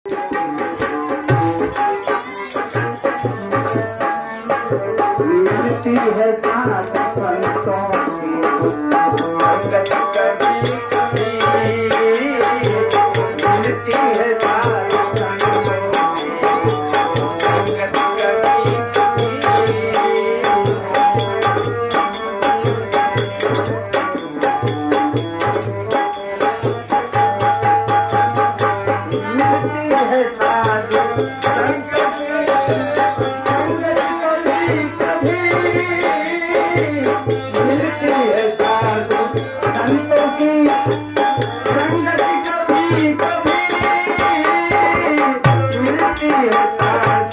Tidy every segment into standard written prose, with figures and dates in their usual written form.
मिलती है साथ संतों की संगत कभी कभी, मिलती है साथ संतों की संगत कभी कभी। मिलती है साथ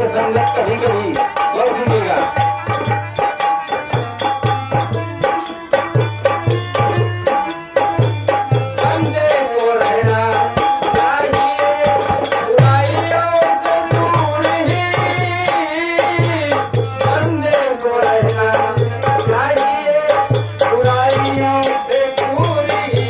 संगत कभी कभी और सुनेगा। बंदे को रहना चाहिए बुराइयों से दूर ही, बंदे को रहना चाहिए बुराइयों से दूर ही।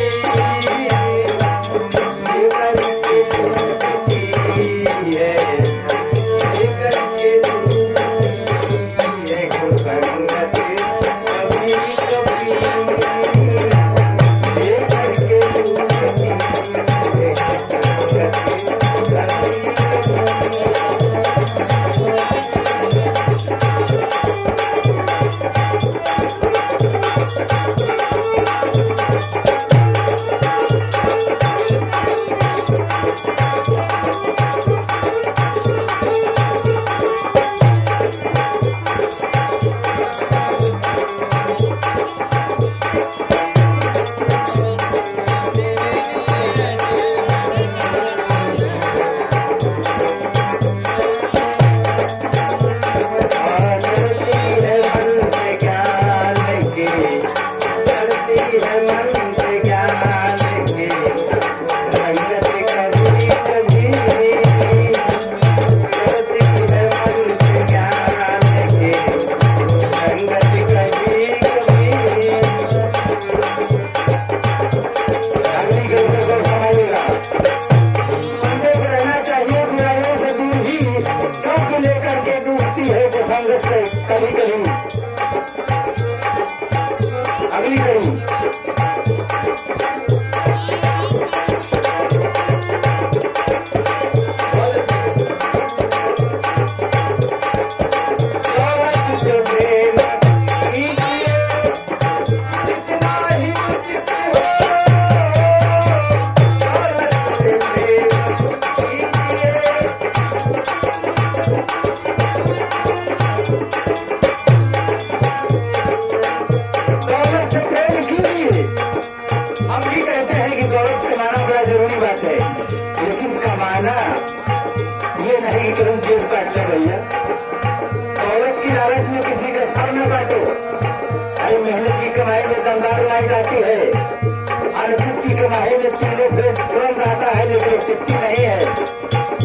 कभी कभी अगली कड़ी पीने पे तुरंत आता है, लेकिन चिट्ठी नहीं है।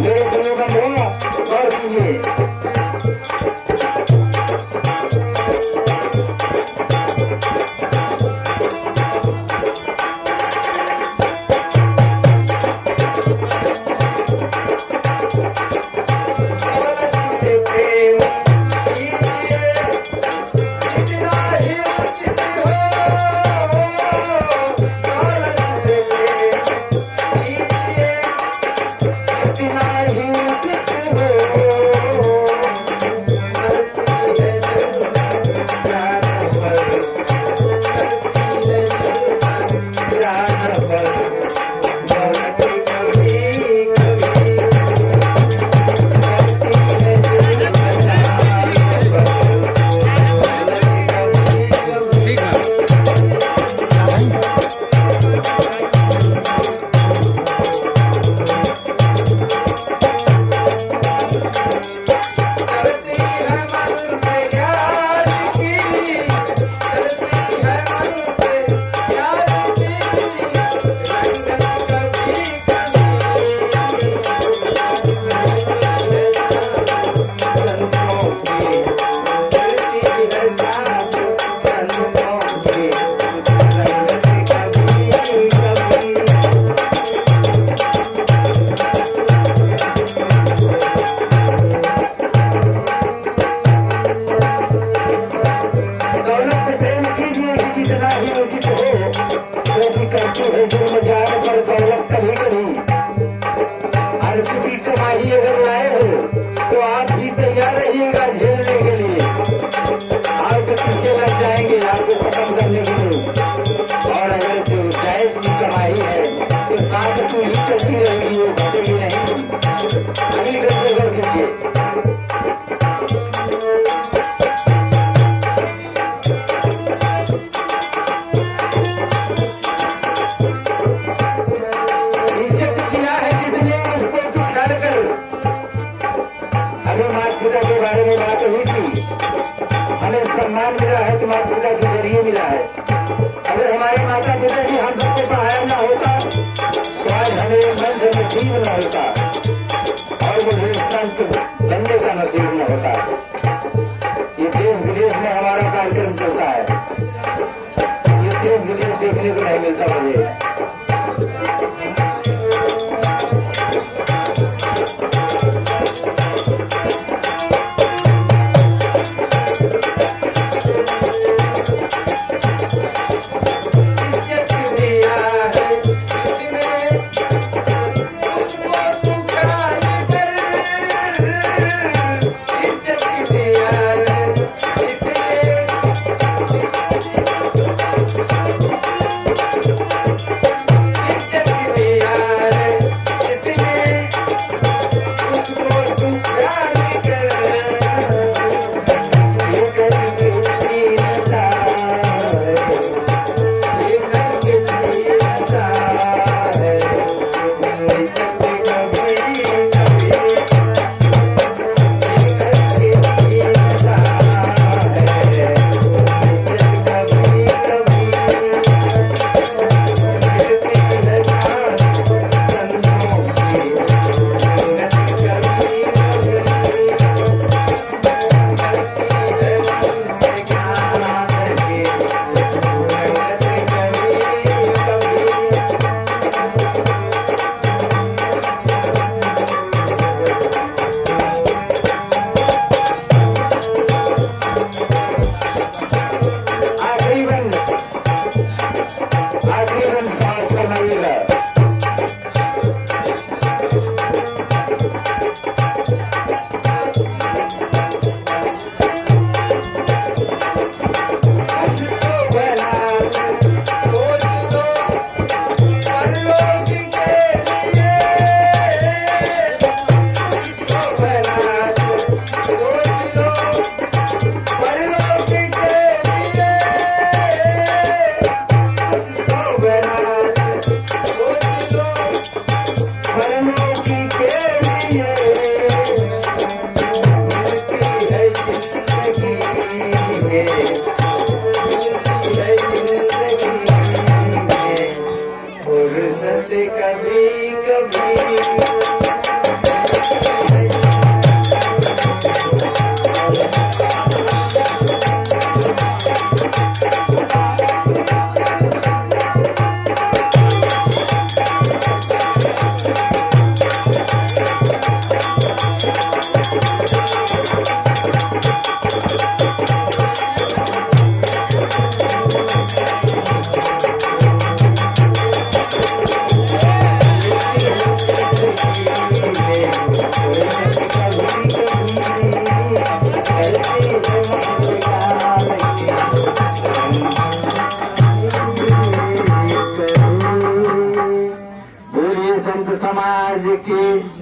मेरे प्रिय बंधुओं, गौर कीजिए। हमें सम्मान मिला है तो माता पिता के जरिए मिला है। अगर हमारे माता पिता जी हम सबको पढ़ाया न होता तो आज हमें मंच नसीब न होता और वो हिंदुस्तान को बनने का नसीब न होता। ये देश विदेश में हमारा कार्यक्रम चलता है, ये देश विदेश देखने को नहीं मिलता मुझे। संत समाज की